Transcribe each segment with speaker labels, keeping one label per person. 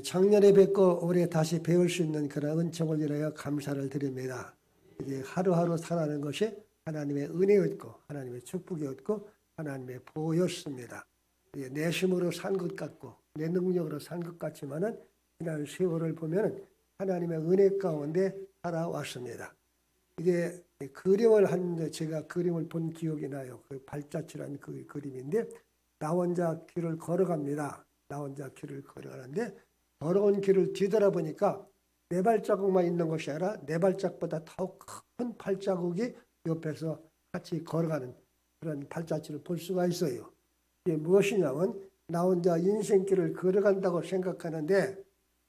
Speaker 1: 작년에 뵙고 올해 다시 배울 수 있는 그런 은총을 인하여 감사를 드립니다. 이제 하루하루 살아가는 것이 하나님의 은혜였고 하나님의 축복이었고 하나님의 보호였습니다. 내 힘으로 산 것 같고 내 능력으로 산 것 같지만은 지난 세월을 보면은 하나님의 은혜 가운데 살아왔습니다. 이게 제가 그림을 본 기억이 나요. 그 발자취라는 그 그림인데 나 혼자 길을 걸어갑니다. 나 혼자 길을 걸어가는데 더러운 길을 뒤돌아보니까 네 발자국만 있는 것이 아니라 네 발자국보다 더 큰 발자국이 옆에서 같이 걸어가는 그런 발자취를 볼 수가 있어요. 이게 무엇이냐면 나 혼자 인생길을 걸어간다고 생각하는데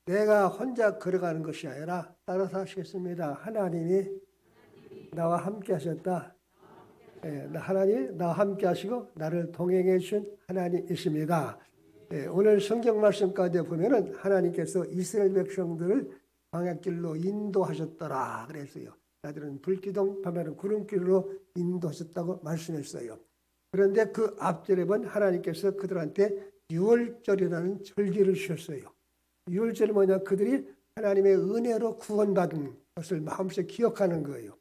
Speaker 1: 내가 혼자 걸어가는 것이 아니라 따라서 하시겠습니다. 하나님이 나와 함께 하셨다. 하나님 나와 함께 하시고 나를 동행해 주신 하나님이십니다. 오늘 성경 말씀 가운데 보면은 하나님께서 이스라엘 백성들을 광야길로 인도하셨더라 그랬어요. 낮에는 불기둥, 밤에는 구름길로 인도하셨다고 말씀했어요. 그런데 그 앞절에 본 하나님께서 그들한테 유월절이라는 절기를 주셨어요. 유월절이 뭐냐? 그들이 하나님의 은혜로 구원받은 것을 마음속에 기억하는 거예요.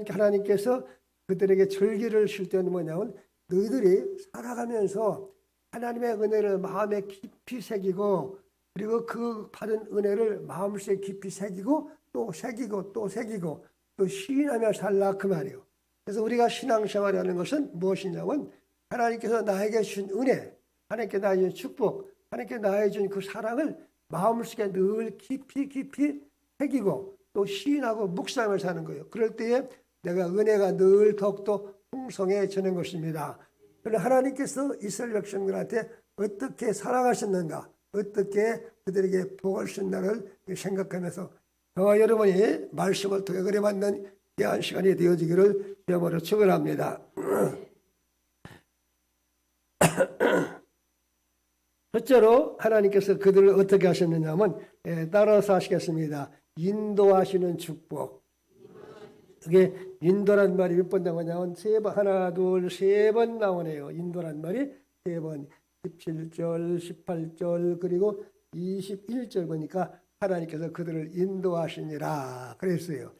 Speaker 1: 하나님께서 그들에게 절기를 줄 때는 뭐냐면 너희들이 살아가면서 하나님의 은혜를 마음에 깊이 새기고 그리고 그 받은 은혜를 마음속에 깊이 새기고 또 새기고 또 새기고 또 시인하며 살라 그 말이에요. 그래서 우리가 신앙생활이라는 것은 무엇이냐면 하나님께서 나에게 주신 은혜, 하나님께 나에게 주신 축복, 하나님께 나에게 주신 그 사랑을 마음속에 늘 깊이 새기고 또 시인하고 묵상을 사는 거예요. 그럴 때에 내가 은혜가 늘 더욱더 풍성해지는 것입니다. 그러나 하나님께서 이스라엘 백성들한테 어떻게 사랑하셨는가, 어떻게 그들에게 복을 주셨나를 생각하면서 저와 여러분이 말씀을 통해 그래 받는 귀한 시간이 되어지기를 주님으로 축원합니다. 첫째로 하나님께서 그들을 어떻게 하셨느냐면 따라서 하시겠습니다. 인도하시는 축복. 이게 인도란 말이 몇 번 나오냐면 세 번, 하나, 둘, 세 번 나오네요. 인도란 말이 세 번. 17절, 18절, 그리고 21절 보니까 하나님께서 그들을 인도하시니라 그랬어요.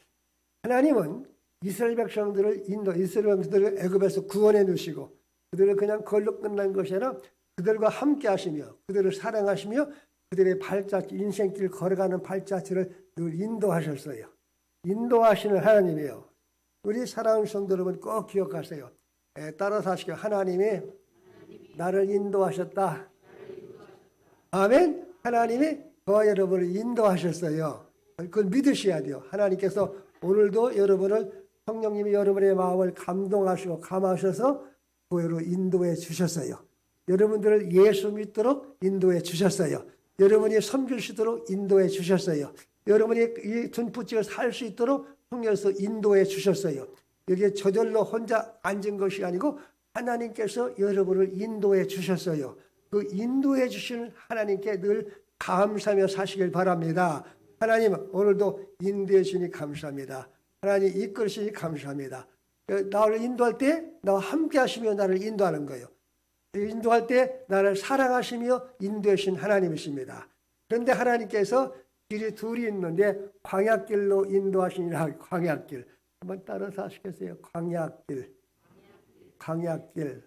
Speaker 1: 하나님은 이스라엘 백성들을 이스라엘 백성들을 애굽에서 구원해 주시고 그들을 그냥 걸로 끝난 것이 아니라 그들과 함께 하시며 그들을 사랑하시며 그들의 발자취, 인생길 걸어가는 발자취를 늘 인도하셨어요. 인도하시는 하나님이에요. 우리 사랑하는 성도 여러분 꼭 기억하세요. 따라서 하시고 하나님이 나를 인도하셨다. 아멘. 하나님이 저와 여러분을 인도하셨어요. 그걸 믿으셔야 돼요. 하나님께서 오늘도 여러분을 성령님이 여러분의 마음을 감동하시고 감하셔서 교회로 인도해 주셨어요. 여러분들을 예수 믿도록 인도해 주셨어요. 여러분이 섬길 수 있도록 인도해 주셨어요. 여러분이 이 둔부지에 살 수 있도록 통해서 인도해 주셨어요. 여기에 저절로 혼자 앉은 것이 아니고 하나님께서 여러분을 인도해 주셨어요. 그 인도해 주신 하나님께 늘 감사하며 사시길 바랍니다. 하나님 오늘도 인도해 주시니 감사합니다. 하나님 이끌으시니 감사합니다. 나를 인도할 때 나와 함께 하시며 나를 인도하는 거예요. 인도할 때 나를 사랑하시며 인도해 주신 하나님이십니다. 그런데 하나님께서 길이 둘이 있는데 광야길로 인도하시니라. 광야길 한번 따라서 하시겠어요? 광야길. 광야길은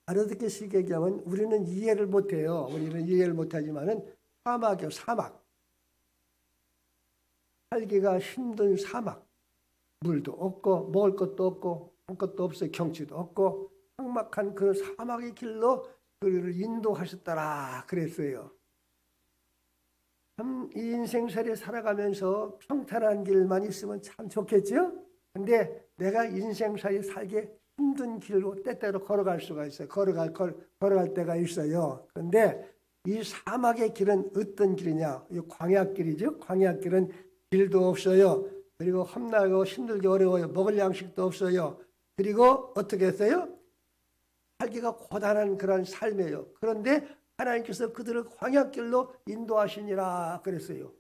Speaker 1: 알아듣기 쉽게 얘기하면 우리는 이해를 못해요. 우리는 이해를 못하지만은 사막이요. 사막. 살기가 힘든 사막. 물도 없고 먹을 것도 없고 아무것도 없어요. 경치도 없고 삭막한 그 사막의 길로 그를 인도하셨더라 그랬어요. 참 이 인생살이 살아가면서 평탄한 길만 있으면 참 좋겠죠? 근데 내가 인생살이 살게 힘든 길로 때때로 걸어갈 수가 있어요. 걸어갈 때가 있어요. 그런데 이 사막의 길은 어떤 길이냐? 이 광야길이죠. 광야길은 길도 없어요. 그리고 험나고 힘들게 어려워요. 먹을 양식도 없어요. 그리고 어떻게 했어요? 살기가 고단한 그런 삶이에요. 그런데 하나님께서 그들을 광야길로 인도하시니라 그랬어요.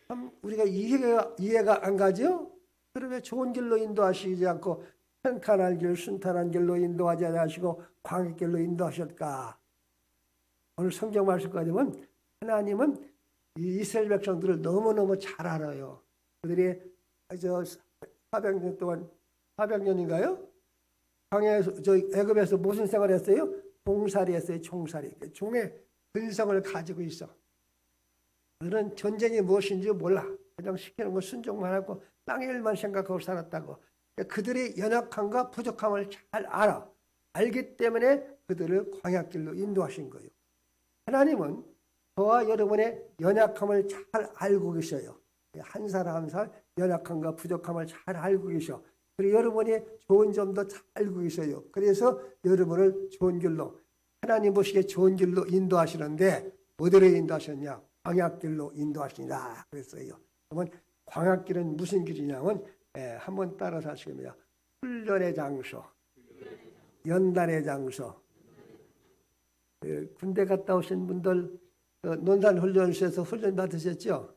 Speaker 1: 참 우리가 이해가 안 가죠? 그러면 좋은 길로 인도하시지 않고 평탄한 길, 순탄한 길로 인도하지 않으시고 광야길로 인도하셨까? 오늘 성경 말씀까지 보면 하나님은 이 이스라엘 백성들을 너무너무 잘 알아요. 그들이 400년 동안 400년인가요? 광야에서 애굽에서 무슨 생활을 했어요? 종살이 했어요. 종살이. 종의 근성을 가지고 있어. 그들은 전쟁이 무엇인지 몰라. 그냥 시키는 거 순종만 하고 땅의 일만 생각하고 살았다고. 그들의 연약함과 부족함을 잘 알아. 알기 때문에 그들을 광야길로 인도하신 거예요. 하나님은 저와 여러분의 연약함을 잘 알고 계셔요. 한 사람 한 사람 연약함과 부족함을 잘 알고 계셔. 그리고 여러분이 좋은 점도 잘 알고 계셔요. 그래서 여러분을 좋은 길로, 하나님 보시기에 좋은 길로 인도하시는데 어디로 인도하셨냐? 광야길로 인도하시니라 그랬어요. 그러면 광야길은 무슨 길이냐면 한번 따라서 하시겠습니다. 훈련의 장소, 연단의 장소. 군대 갔다 오신 분들 논산훈련소에서 훈련 받으셨죠?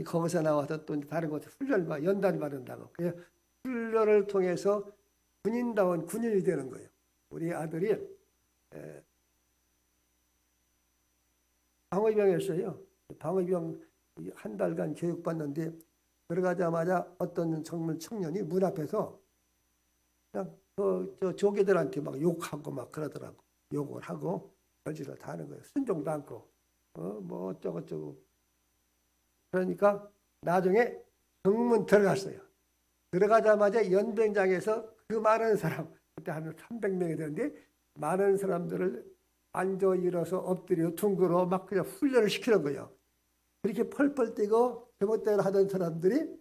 Speaker 1: 거기서 나와서 또 다른 곳에 훈련 연단 받는다고. 그래서 훈련을 통해서 군인다운 군인이 되는 거예요. 우리 아들이 방위병이었어요. 방위병 한 달간 교육받는데 들어가자마자 어떤 젊은 청년이 문 앞에서 그냥 저 조개들한테 막 욕하고 막 그러더라고. 욕을 하고 별짓을 다 하는 거예요. 순종도 않고 뭐 어쩌고저쩌고. 그러니까 나중에 정문 들어갔어요. 들어가자마자 연병장에서 그 많은 사람, 그때 한 300명이 되는데 많은 사람들을 앉아 일어서 엎드려 둥그러 막 그냥 훈련을 시키는 거예요. 그렇게 펄펄 뛰고 제멋대로 하던 사람들이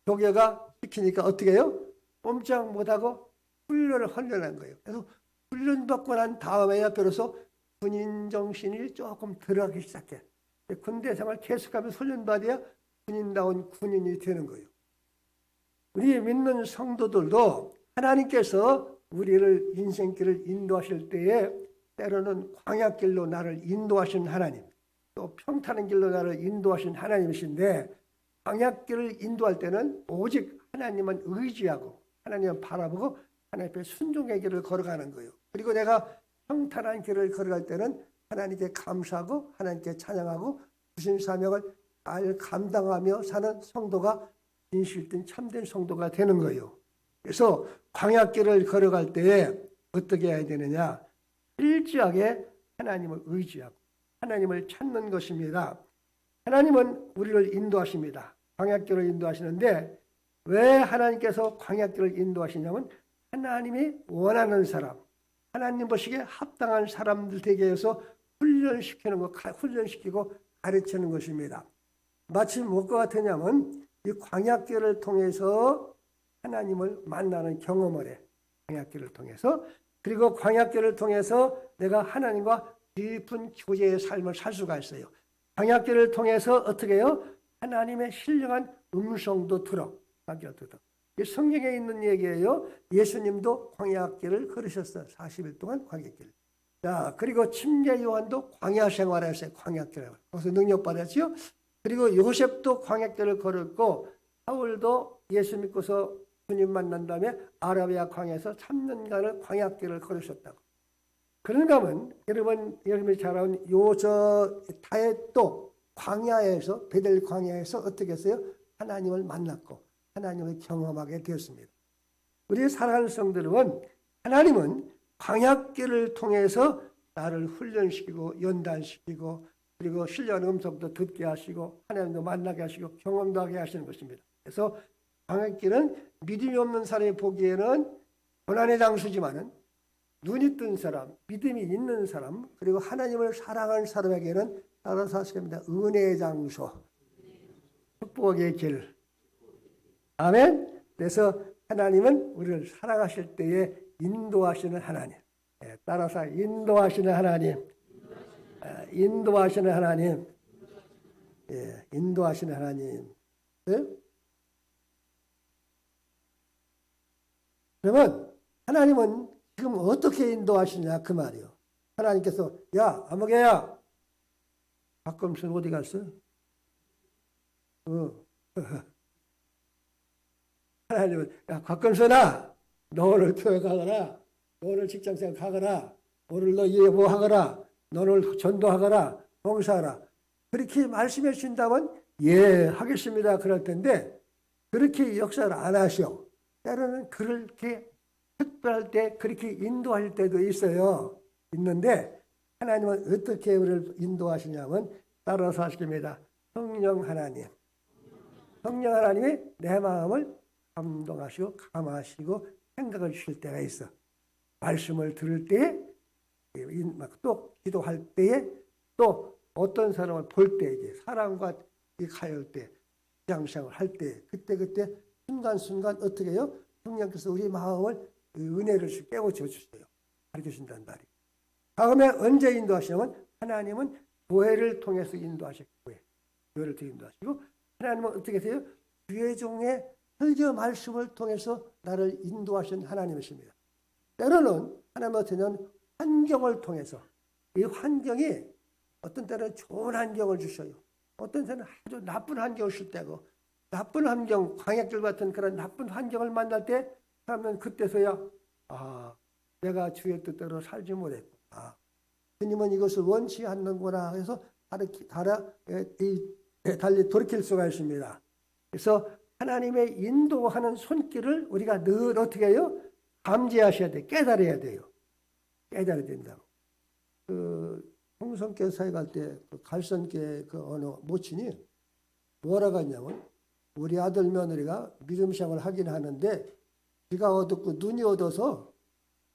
Speaker 1: 조교가 시키니까 어떻게 해요? 꼼짝 못하고 훈련을 헌련한 거예요. 그래서 훈련받고 난 다음에야 비로소 군인 정신이 조금 들어가기 시작해. 군대 생활 계속하면서 훈련받아야 군인다운 군인이 되는 거예요. 우리 믿는 성도들도 하나님께서 우리를 인생길을 인도하실 때에 때로는 광야길로 나를 인도하신 하나님, 또 평탄한 길로 나를 인도하신 하나님이신데 광야길을 인도할 때는 오직 하나님만 의지하고 하나님만 바라보고 하나님 앞에 순종의 길을 걸어가는 거예요. 그리고 내가 평탄한 길을 걸어갈 때는 하나님께 감사하고 하나님께 찬양하고 주신 사명을 잘 감당하며 사는 성도가 진실된 참된 성도가 되는 거예요. 그래서 광야길을 걸어갈 때에 어떻게 해야 되느냐? 일지하게 하나님을 의지하고 하나님을 찾는 것입니다. 하나님은 우리를 인도하십니다. 광야길을 인도하시는데 왜 하나님께서 광야길을 인도하시냐면 하나님이 원하는 사람, 하나님 보시기에 합당한 사람들 되게 해서 훈련시키는 것, 훈련시키고 가르치는 것입니다. 마치 무엇과 같으냐면 이 광야길을 통해서 하나님을 만나는 경험을 해. 광야길을 통해서. 그리고 광야길을 통해서 내가 하나님과 깊은 교제의 삶을 살 수가 있어요. 광야길을 통해서 어떻게 해요? 하나님의 신령한 음성도 들어. 성경에 있는 얘기예요. 예수님도 광야길을 걸으셨어요. 40일 동안 광야길. 자, 그리고 침례 요한도 광야 생활했어요. 광야길을. 거기서 능력받았죠. 그리고 요셉도 광야길을 걸었고 사울도 예수 믿고서 주님 만난 다음에 아라비아 광야에서 3년간을 광야길을 걸으셨다고. 그런가 하면 여러분이 잘 아는 다윗도 광야에서 베델 광야에서 어떻게 했어요? 하나님을 만났고 하나님을 경험하게 되었습니다. 우리 사랑하는 성도들은 하나님은 광야길을 통해서 나를 훈련시키고 연단시키고 그리고 신령한 음성도 듣게 하시고 하나님도 만나게 하시고 경험도 하게 하시는 것입니다. 그래서 광야길은 믿음이 없는 사람이 보기에는 고난의 장소지만은 눈이 뜬 사람, 믿음이 있는 사람, 그리고 하나님을 사랑하는 사람에게는 따라서 하십니다. 은혜의 장소, 축복의 길. 아멘. 그래서 하나님은 우리를 사랑하실 때에 인도하시는 하나님. 따라서 인도하시는 하나님. 인도하시는 하나님. 인도하시는 하나님. 그러면 하나님은 지금 어떻게 인도하시냐 그 말이요. 하나님께서 야 아무개야 박검순 어디 갔어? 하나님은 야 박검순아 너 오늘 교회 가거라, 너 오늘 직장생활 가거라, 오늘 너 예보하거라, 너를 전도하거라, 봉사하라. 그렇게 말씀해 주신다면 예, 하겠습니다. 그럴 텐데 그렇게 역사를 안 하셔. 때로는 그렇게 특별할 때 그렇게 인도할 때도 있어요. 있는데 하나님은 어떻게 우리를 인도하시냐면 따라서 하십니다. 성령 하나님. 성령 하나님이 내 마음을 감동하시고 감하시고 생각을 주실 때가 있어. 말씀을 들을 때에 또 기도할 때에 또 어떤 사람을 볼 때 이제 사람과 가할 때 장생을 할 때 그때 순간순간 어떻게 해요? 성령께서 우리 마음을 은혜를 깨우쳐 주세요. 가르쳐 준다는 말이에요. 다음에 언제 인도하시냐면 하나님은 교회를 통해서 인도하시고 교회를 통해서 인도하시고 하나님은 어떻게 하세요? 주의 종의 설교 말씀을 통해서 나를 인도하신 하나님이십니다. 때로는 하나님 어떠냐면 환경을 통해서 이 환경이 어떤 때는 좋은 환경을 주셔요. 어떤 때는 아주 나쁜 환경을 줄 때고 나쁜 환경, 광약들 같은 그런 나쁜 환경을 만날 때 하면 그때서야 내가 주의 뜻대로 살지 못했구나. 주님은 이것을 원치 않는구나 해서 달리 돌이킬 수가 있습니다. 그래서 하나님의 인도하는 손길을 우리가 늘 어떻게 해요? 감지하셔야 돼요. 깨달아야 돼요. 깨달아야 된다고. 홍성교 사회 갈 때 갈선교 어느 모친이 뭐라고 했냐면 우리 아들 며느리가 믿음 생활을 하긴 하는데 귀가 어둡고 눈이 어두워서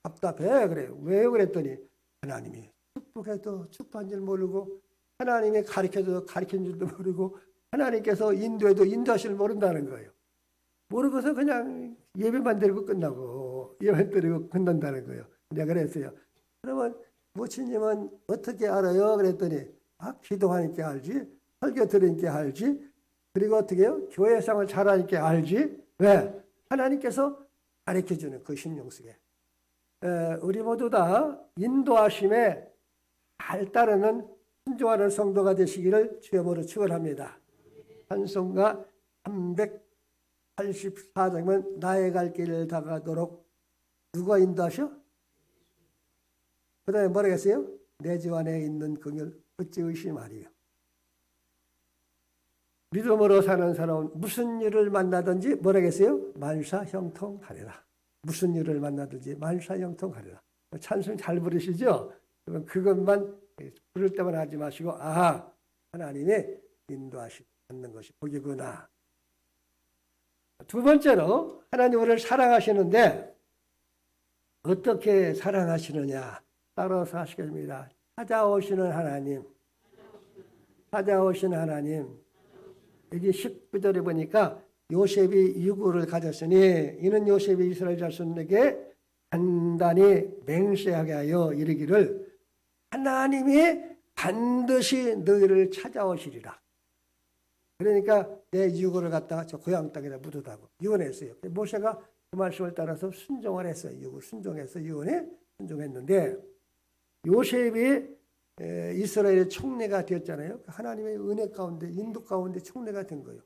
Speaker 1: 답답해 그래요. 왜 그랬더니 하나님이 축복해도 축복한 줄 모르고 하나님이 가르쳐도 가르친 줄도 모르고 하나님께서 인도해도 인도하실 줄 모른다는 거예요. 모르고서 그냥 예배만 드리고 끝나고 예배만 드리고 끝난다는 거예요. 내가 그랬어요. 그러면 모친님은 어떻게 알아요? 그랬더니 기도하니까 알지, 설교 들으니까 알지, 그리고 어떻게 해요? 교회생활 잘하니까 알지. 왜? 하나님께서 가르쳐주는 그 심령 속에 우리 모두 다 인도하심에 잘 따르는 순종하는 성도가 되시기를 주여으로 축원합니다. 찬송가 384장은 나의 갈 길을 다가도록 누가 인도하셔? 그 다음에 뭐라 했어요? 내 주 안에 있는 긍휼 어찌 의심하리요. 믿음으로 사는 사람은 무슨 일을 만나든지 뭐라 했어요? 만사형통하리라. 무슨 일을 만나든지 만사형통하리라. 찬송 잘 부르시죠? 그것만 부를 때만 하지 마시고 하나님의 인도하시고 받는 것이 복이구나. 두 번째로 하나님 우리를 사랑하시는데 어떻게 사랑하시느냐 따라서 하시겠습니다. 찾아오시는 하나님. 여기 19절에 보니까 요셉이 유구를 가졌으니 이는 요셉이 이스라엘 자손에게 단단히 맹세하게 하여 이르기를 하나님이 반드시 너희를 찾아오시리라. 그러니까 내 유구를 갖다가 저 고향 땅에다 묻어다고 유언했어요. 모세가 그 말씀을 따라서 순종을 했어요. 유구 순종해서 유언에 순종했는데 요셉이 이스라엘의 총리가 되었잖아요. 하나님의 은혜 가운데 인도 가운데 총리가 된 거예요.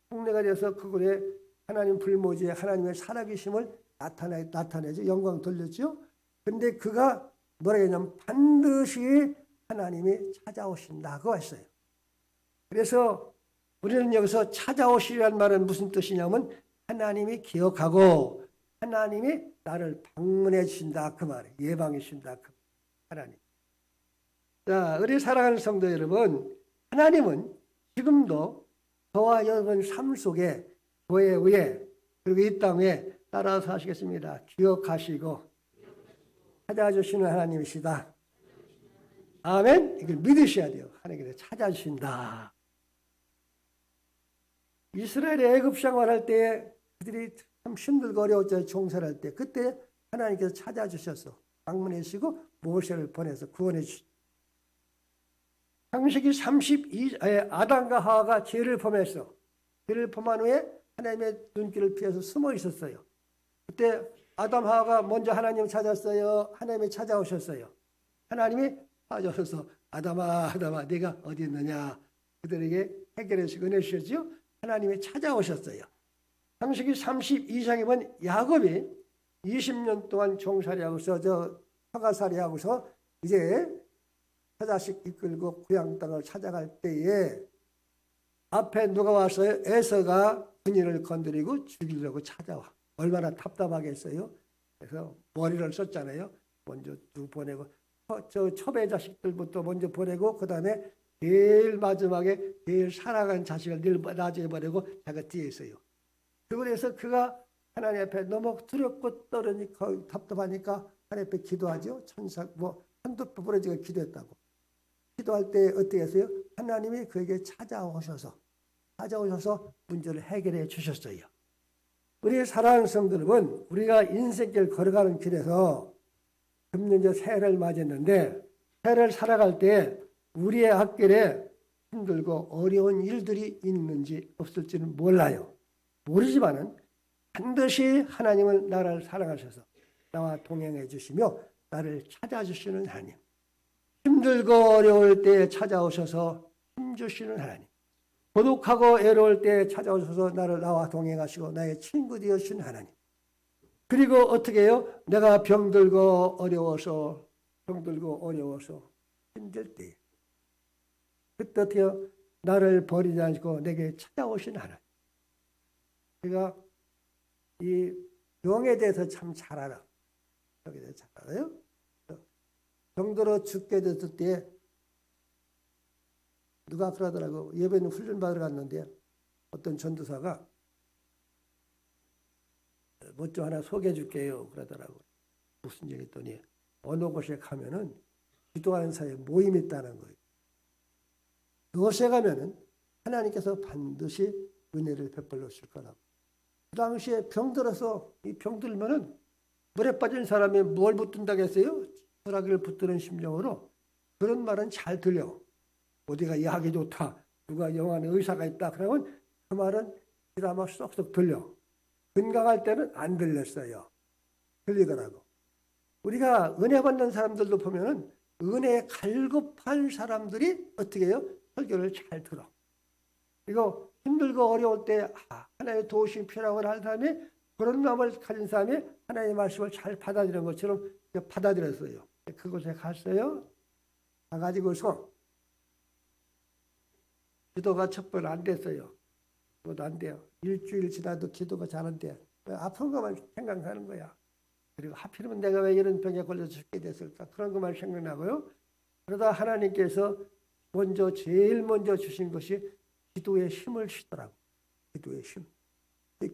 Speaker 1: 총리가 돼서 그곳에 하나님 불모지에 하나님의 살아계심을 나타내죠. 영광 돌렸죠. 그런데 그가 뭐라 했냐면 반드시 하나님이 찾아오신다고 했어요. 그래서 우리는 여기서 찾아오시라는 말은 무슨 뜻이냐면 하나님이 기억하고 하나님이 나를 방문해 주신다 그 말이에요. 예방해 주신다 그 하나님. 자, 우리 사랑하는 성도 여러분, 하나님은 지금도 저와 여러분 삶 속에 교회 위에 그리고 이 땅에 따라서 하시겠습니다. 기억하시고 찾아주시는 하나님이시다. 아멘. 이걸 믿으셔야 돼요. 하나님께서 찾아주신다. 이스라엘이 애굽 생활할 때 그들이 참 힘들고 어려웠잖아요. 종살할 때. 그때 하나님께서 찾아주셔서 방문해 주시고 모세를 보내서 구원해 주시죠. 창세기 32, 아담과 하와가 죄를 범했어. 죄를 범한 후에 하나님의 눈길을 피해서 숨어 있었어요. 그때 아담 하와가 먼저 하나님을 찾았어요. 하나님이 찾아오셨어요. 하나님이 찾아오셔서 아담아 네가 어디 있느냐 그들에게 해결해 주시고 은혜 주셨죠. 하나님이 찾아오셨어요. 창세기 32장에 보면 야곱이 20년 동안 종살이하고서 화가살이하고서 이제 처자식 이끌고 고향 땅을 찾아갈 때에 앞에 누가 왔어요? 에서가 군인을 건드리고 죽이려고 찾아와. 얼마나 답답하겠어요? 그래서 머리를 썼잖아요. 먼저 쭉 보내고 저 첩의 자식들부터 먼저 보내고 그 다음에 제일 마지막에 제일 사랑하는 자식을 늘 나중에 보내고 자기가 뒤에 있어요. 그래서 그가 하나님 앞에 너무 두렵고 떨으니까 답답하니까 하나님 앞에 기도하죠. 천사 뭐 한두 번 부러지게 기도했다고. 기도할 때 어떻게 했어요? 하나님이 그에게 찾아오셔서 문제를 해결해 주셨어요. 우리 사랑하는 성도 여러분, 우리가 인생길 걸어가는 길에서 금년에 새해를 맞았는데 새해를 살아갈 때 우리의 앞길에 힘들고 어려운 일들이 있는지 없을지는 몰라요. 모르지만은 반드시 하나님은 나를 사랑하셔서 나와 동행해 주시며 나를 찾아주시는 하나님. 힘들고 어려울 때 찾아오셔서 힘주시는 하나님. 고독하고 애로울 때 찾아오셔서 나와 동행하시고 나의 친구 되어주신 하나님. 그리고 어떻게 해요? 내가 병들고 어려워서 힘들 때 그때 어떻게 해요? 나를 버리지 않고 내게 찾아오신 하나님. 제가 이 병에 대해서 참 잘 알아. 병에 대해서 잘 알아요. 병들어 죽게 됐을 때 누가 그러더라고. 예배는 훈련 받으러 갔는데 어떤 전도사가 뭐 좀 하나 소개해 줄게요. 그러더라고. 무슨 얘기 했더니 어느 곳에 가면은 기도하는 사이에 모임이 있다는 거예요. 그곳에 가면은 하나님께서 반드시 은혜를 베풀어 줄 거라고. 그 당시에 병들어서 이 병들면은 물에 빠진 사람이 뭘 붙든다고 했어요? 소라기를 붙드는 심정으로 그런 말은 잘 들려. 어디가 약이 좋다. 누가 영화는 의사가 있다. 그러면 그 말은 드라마 쏙쏙 들려. 건강할 때는 안 들렸어요. 들리더라고. 우리가 은혜 받는 사람들도 보면은 은혜에 갈급한 사람들이 어떻게 해요? 설교를 잘 들어. 그리고 힘들고 어려울 때 하나님의 도우심이 필요하고 할 사람이 그런 마음을 가진 사람이 하나님의 말씀을 잘 받아들이는 것처럼 받아들였어요. 그곳에 갔어요. 가가지고서 기도가 첫 번 안 됐어요. 그것도 안 돼요. 일주일 지나도 기도가 잘 안 돼. 아픈 것만 생각하는 거야. 그리고 하필이면 내가 왜 이런 병에 걸려서 죽게 됐을까? 그런 것만 생각나고요. 그러다 하나님께서 제일 먼저 주신 것이 기도의 힘을 주시더라고. 기도의 힘.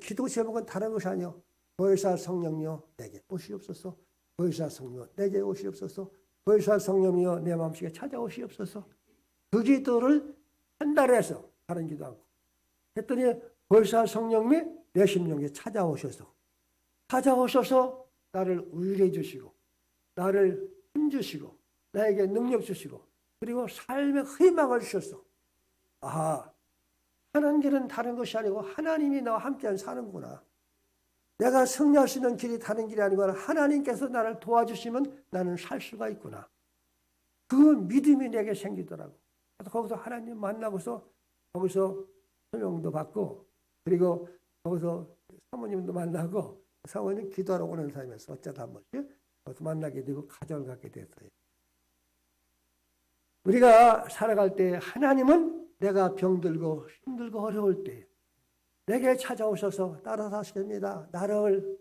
Speaker 1: 기도 제목은 다른 것이 아니요. 보혜사 성령이여 내게 오시옵소서. 보혜사 성령이여 내게 오시옵소서. 보혜사 성령이여 내 마음속에 찾아오시옵소서. 그 기도를 한 달에 해서 다른 기도 않고 했더니 보혜사 성령님이 내 심령에 찾아오셔서 나를 위로해 주시고 나를 힘주시고 나에게 능력 주시고 그리고 삶의 희망을 주셨어. 하는 길은 다른 것이 아니고 하나님이 나와 함께 사는구나. 내가 승리할 수 있는 길이 다른 길이 아니고 하나님께서 나를 도와주시면 나는 살 수가 있구나. 그 믿음이 내게 생기더라고. 그래서 거기서 하나님 만나고서 거기서 소명도 받고 그리고 거기서 사모님도 만나고 사모님 기도하러 오는 사람이었어. 어쩌다 한 번씩 거기서 만나게 되고 가정을 갖게 됐어요. 우리가 살아갈 때 하나님은 내가 병들고 힘들고 어려울 때 내게 찾아오셔서 따라서 하시겠습니다. 나를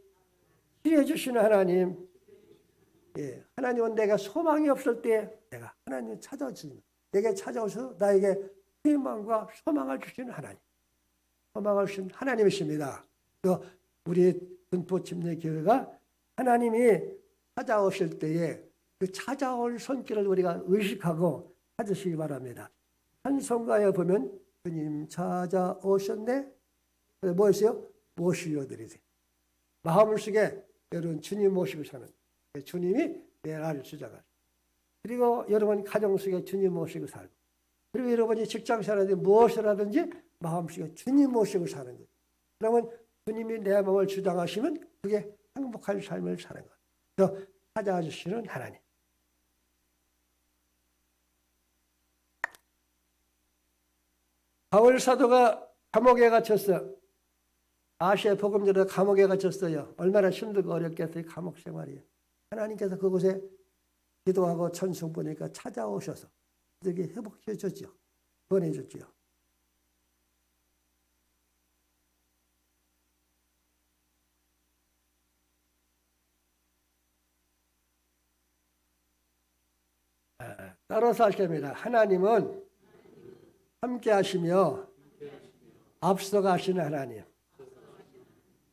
Speaker 1: 치료해 주시는 하나님. 하나님은 내가 소망이 없을 때 내가 하나님을 찾아주시는 내게 찾아오셔서 나에게 희망과 소망을 주시는 하나님. 소망을 주신 하나님이십니다. 또 우리 분포 침례교회가 하나님이 찾아오실 때에 그 찾아올 손길을 우리가 의식하고 찾으시기 바랍니다. 찬송가에 보면 주님 찾아오셨네. 뭐였어요? 모시려 드리세요. 마음속에 여러분 주님 모시고 사는 주님이 내 나를 주장하시고 그리고 여러분 가정 속에 주님 모시고 살고 그리고 여러분이 직장 생활하든지 무엇을 하든지 마음속에 주님 모시고 사는 거예요. 그러면 주님이 내 마음을 주장하시면 그게 행복한 삶을 사는 거예요. 찾아와 주시는 하나님. 바울 사도가 감옥에 갇혔어. 아시아 복음전에 감옥에 갇혔어요. 얼마나 힘들고 어렵겠어요. 감옥 생활이. 하나님께서 그곳에 기도하고 천성 보니까 찾아오셔서 그들에게 회복해 줬죠. 보내줬죠. 따라서 할 겁니다. 하나님은 함께 하시며 앞서가시는 하나님.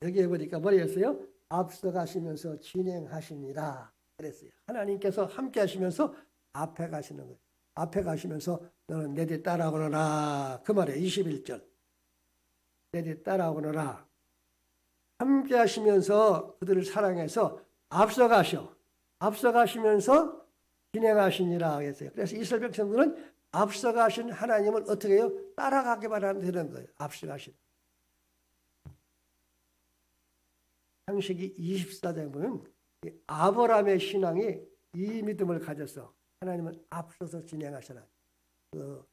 Speaker 1: 여기에 보니까 뭐였어요? 앞서가시면서 진행하시니라 그랬어요. 하나님께서 함께 하시면서 앞에 가시는 거예요. 앞에 가시면서 너는 내 뒤 따라오너라. 그 말이에요. 21절. 내 뒤 따라오너라. 함께 하시면서 그들을 사랑해서 앞서가시면서 진행하시니라 했어요. 그래서 이스라엘 백성들은 앞서가신 하나님을 어떻게 해요? 따라가기만 하면 되는 거예요. 앞서가신. 창세기 24장에 보면 아브라함의 신앙이 이 믿음을 가져서 하나님은 앞서서 진행하시나. 그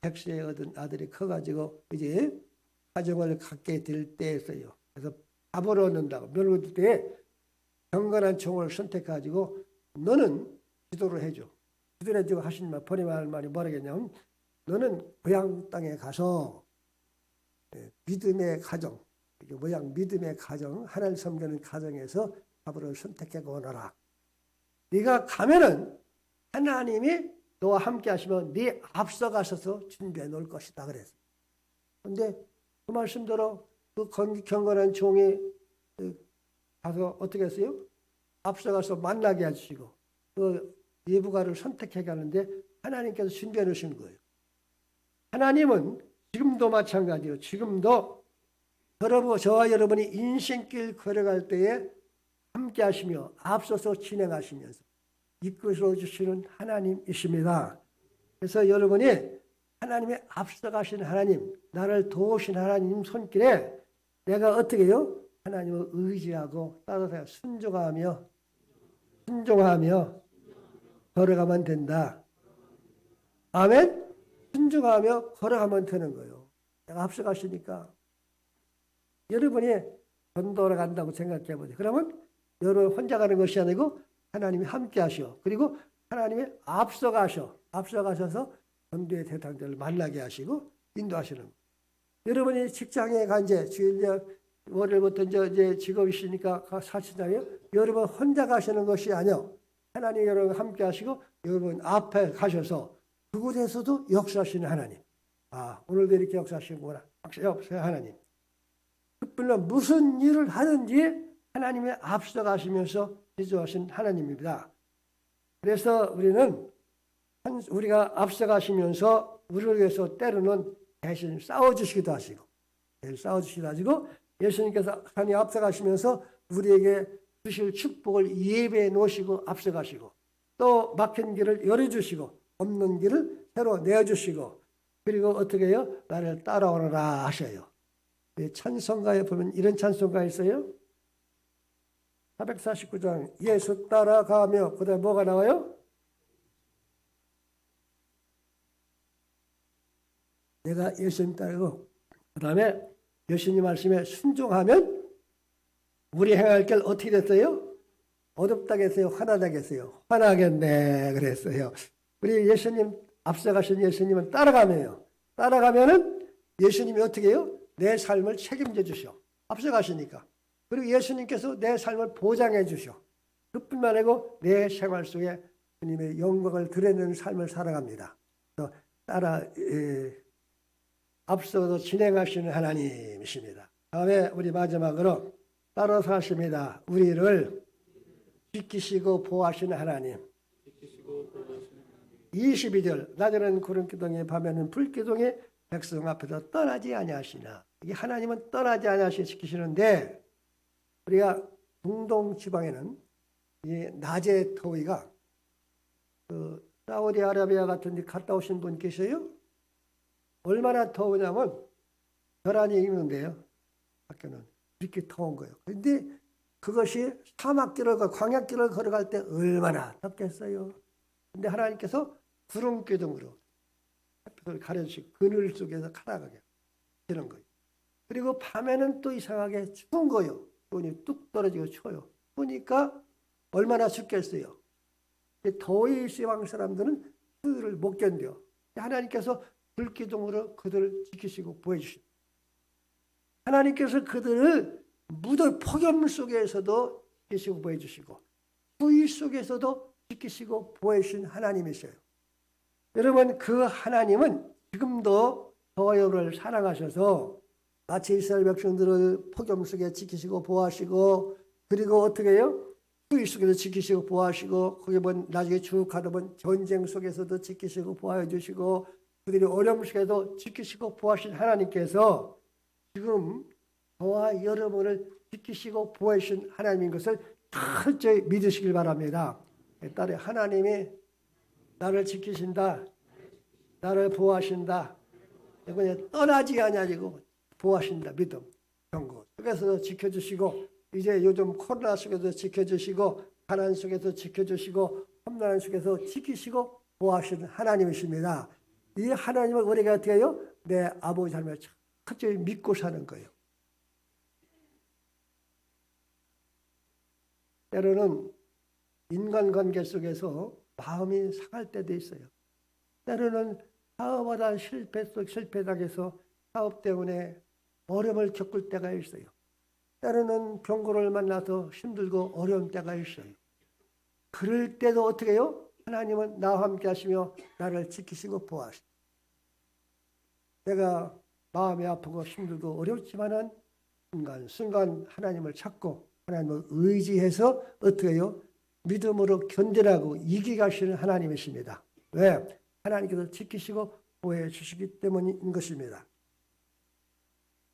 Speaker 1: 백세에 얻은 아들이 커가지고 이제 가정을 갖게 될 때였어요. 그래서 밥을 얻는다고 멸망 때 경건한 종을 선택해가지고 너는 기도를 해줘. 기도를 해주고 하신 말 버리면 할 말이 뭐라겠냐면 너는 고향 땅에 가서 믿음의 가정, 모양 믿음의 가정, 하나님 섬기는 가정에서 아브라함을 선택해 오너라. 네가 가면은 하나님이 너와 함께 하시면 네 앞서가셔서 준비해 놓을 것이다 그랬어. 그런데 그 말씀대로 그 경건한 종이 가서 어떻게 했어요? 앞서가서 만나게 해주시고 그 예부가를 선택해 가는데 하나님께서 준비해 놓으신 거예요. 하나님은 지금도 마찬가지예요. 지금도 저와 여러분이 인생길 걸어갈 때에 함께 하시며 앞서서 진행하시면서 이끌어 주시는 하나님이십니다. 그래서 여러분이 하나님의 앞서가신 하나님, 나를 도우신 하나님 손길에 내가 어떻게 해요? 하나님을 의지하고 따라서 순종하며 걸어가면 된다. 아멘? 순종하며 걸어가면 되는 거예요. 내가 앞서가시니까 여러분이 전도를 간다고 생각해 보세요. 그러면 여러분 혼자 가는 것이 아니고 하나님이 함께 하셔. 그리고 하나님이 앞서가셔서 전도의 대상자를 만나게 하시고 인도하시는 거예요. 여러분이 직장에 간 월요일부터 이제 직업이시니까 사시잖아요. 여러분 혼자 가시는 것이 아니요. 하나님 여러분 함께 하시고 여러분 앞에 가셔서 그곳에서도 역사하시는 하나님. 아, 오늘도 이렇게 역사하시는구나. 하나님. 특별한 무슨 일을 하든지 하나님의 앞서가시면서 지도하신 하나님입니다. 그래서 우리가 앞서가시면서 우리를 위해서 때로는 대신 싸워주시기도 하시고 예수님께서 하나님 앞서가시면서 우리에게 주실 축복을 예배해 놓으시고 앞서가시고 또 막힌 길을 열어주시고 없는 길을 새로 내어주시고 그리고 어떻게 해요? 나를 따라오너라 하셔요. 찬송가에 보면 이런 찬송가 있어요. 449장 예수 따라가며 그 다음에 뭐가 나와요? 내가 예수님 따르고 그 다음에 예수님 말씀에 순종하면 우리 행할 길 어떻게 됐어요? 어둡다겠어요? 화나다겠어요? 화나겠네 그랬어요. 우리 예수님 앞서가신 예수님은 따라가면은 예수님이 어떻게 해요? 내 삶을 책임져 주셔. 앞서가시니까. 그리고 예수님께서 내 삶을 보장해 주셔. 그뿐만 아니고 내 생활 속에 주님의 영광을 드러내는 삶을 살아갑니다. 앞서서 진행하시는 하나님이십니다. 다음에 우리 마지막으로 따라서 하십니다. 우리를 지키시고 보호하시는 하나님. 22절 낮에는 구름기둥에 밤에는 불기둥에 백성 앞에서 떠나지 아니하시나. 이게 하나님은 떠나지 아니하시고 지키시는데 우리가 중동 지방에는 이 낮의 더위가 사우디아라비아 같은 데 갔다 오신 분 계세요? 얼마나 더우냐면 벼란이 익는데요. 학교는 이렇게 더운 거예요. 그런데 그것이 광야길을 걸어갈 때 얼마나 덥겠어요. 근데 하나님께서 구름기둥으로 햇빛을 가려주시고 그늘 속에서 가라가게 되는 거예요. 그리고 밤에는 또 이상하게 추운 거예요. 기온이 뚝 떨어지고 추워요. 그러니까 얼마나 춥겠어요. 더위 시방 사람들은 그들을 못 견뎌. 하나님께서 불기둥으로 그들을 지키시고 보호해주십니다. 하나님께서 그들을 무더 폭염 속에서도 지키시고 보호해주시고 후위 속에서도 지키시고 보호해주신 하나님이세요. 여러분, 그 하나님은 지금도 저와 여러분을 사랑하셔서 마치 이스라엘 백성들을 폭염 속에 지키시고 보호하시고, 그리고 어떻게 해요? 후위 속에서 지키시고 보호하시고, 거기 보면 나중에 쭉 가다 보면 전쟁 속에서도 지키시고 보호해 주시고, 그들이 어려움 속에도 지키시고 보호하신 하나님께서 지금 저와 여러분을 지키시고 보호해 주신 하나님인 것을 철저히 믿으시길 바랍니다. 따라 하나님이 나를 지키신다, 나를 보호하신다, 이거 떠나지 아니하고 보호하신다. 믿음, 경고 속에서 지켜주시고, 이제 요즘 코로나 속에서 지켜주시고, 가난 속에서 지켜주시고, 험난 속에서 지키시고 보호하시는 하나님이십니다. 이 하나님을 우리가 어떻게 해요? 내 아버지 하나님을 철저히 믿고 사는 거예요. 때로는 인간관계 속에서 마음이 상할 때도 있어요. 때로는 사업하다 실패당해서 사업 때문에 어려움을 겪을 때가 있어요. 때로는 병고를 만나서 힘들고 어려운 때가 있어요. 그럴 때도 어떻게 해요? 하나님은 나와 함께 하시며 나를 지키시고 보호하시고, 내가 마음이 아프고 힘들고 어렵지만은 순간 하나님을 찾고 하나님을 의지해서 어떻게 해요? 믿음으로 견뎌나고 이기가시는 하나님이십니다. 왜? 하나님께서 지키시고 보호해 주시기 때문인 것입니다.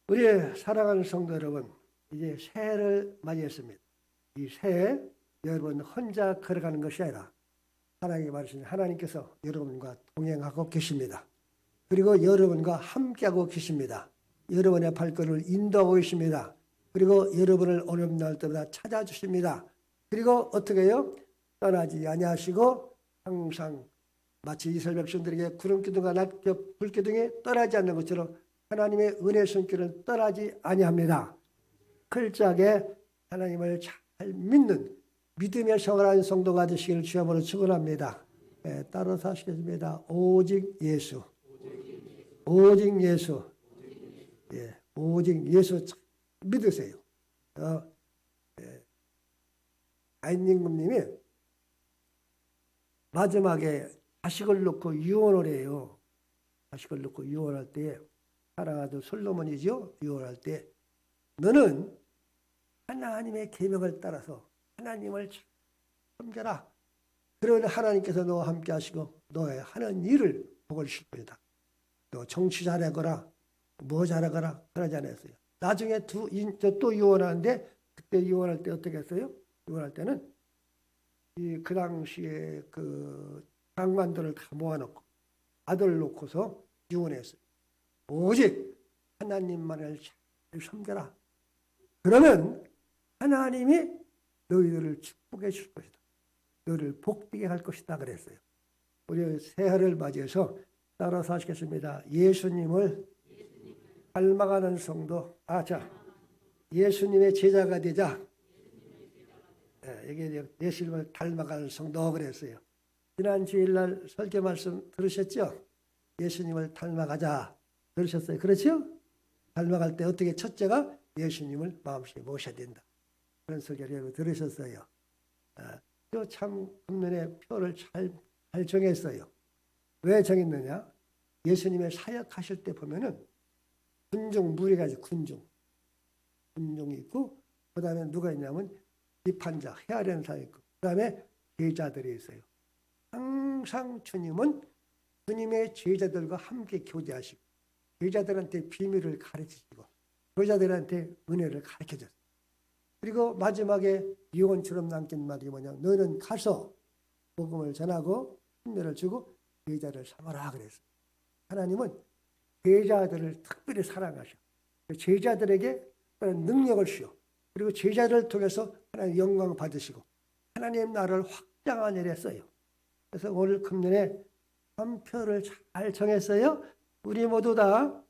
Speaker 1: 우리 사랑하는 성도 여러분, 이제 새해를 맞이했습니다. 이 새해 여러분 혼자 걸어가는 것이 아니라 하나님이 말하신 하나님께서 여러분과 동행하고 계십니다. 그리고 여러분과 함께하고 계십니다. 여러분의 발걸음을 인도하고 계십니다. 그리고 여러분을 어려운 날 때마다 찾아주십니다. 그리고 어떻게 해요? 떠나지 아니하시고 항상 마치 이스라엘 백성들에게 구름기둥과 불기둥이 떠나지 않는 것처럼 하나님의 은혜의 손길은 떠나지 아니합니다. 철저하게 하나님을 잘 믿는 믿음의 생활하는 성도가 되시기를 주여으로 축원합니다. 따라서 하시겠습니다. 오직 예수, 오직 예수, 오직 예수 믿으세요. 아인님이 마지막에 자식을 놓고 유언을 해요. 자식을 놓고 유언할 때, 사랑하던 솔로몬이죠. 유언할 때, 너는 하나님의 계명을 따라서 하나님을 섬겨라. 그러면 하나님께서 너와 함께 하시고 너의 하는 일을 복을 주실 것이다. 너 정치 잘하거라, 뭐 잘하거라 그러지 않았어요. 나중에 또 유언하는데, 그때 유언할 때 어떻게 했어요? 유언할 때는 그 당시에 그 장관들을 다 모아놓고 아들 놓고서 유언했어요. 오직 하나님만을 잘 섬겨라. 그러면 하나님이 너희들을 축복해 줄 것이다. 너희를 복되게 할 것이다 그랬어요. 우리 새해를 맞이해서 따라서 하시겠습니다. 예수님을 닮아가는 성도, 예수님의 제자가 되자. 이게 예수님을 닮아가는 성도 그랬어요. 지난 주일날 설교 말씀 들으셨죠? 예수님을 닮아가자 들으셨어요? 그렇죠? 닮아갈 때 어떻게 첫째가 예수님을 마음속에 모셔야 된다. 그런 설교를 들으셨어요. 또 참 금년에 표를 잘 정했어요. 왜 정했느냐? 예수님의 사역하실 때 보면은 군중 무리가 있어요. 군중이 있고, 그 다음에 누가 있냐면 비판자, 헤아리는 사람이 있고, 그 다음에 제자들이 있어요. 항상 주님은 주님의 제자들과 함께 교제하시고 제자들한테 비밀을 가르치시고 제자들한테 은혜를 가르쳐줬어요. 그리고 마지막에 유언처럼 남긴 말이 뭐냐, 너는 가서 복음을 전하고 힘을 주고 제자를 삼아라 그랬어요. 하나님은 제자들을 특별히 사랑하셔. 제자들에게 능력을 주어, 그리고 제자들을 통해서 하나님 영광을 받으시고 하나님 나라를 확장하는 일을 했어요. 그래서 오늘 금년에 한 표를 잘 정했어요. 우리 모두 다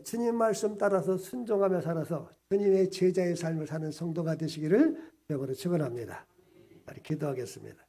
Speaker 1: 주님 말씀 따라서 순종하며 살아서 주님의 제자의 삶을 사는 성도가 되시기를 여러분을 축원합니다. 기도하겠습니다.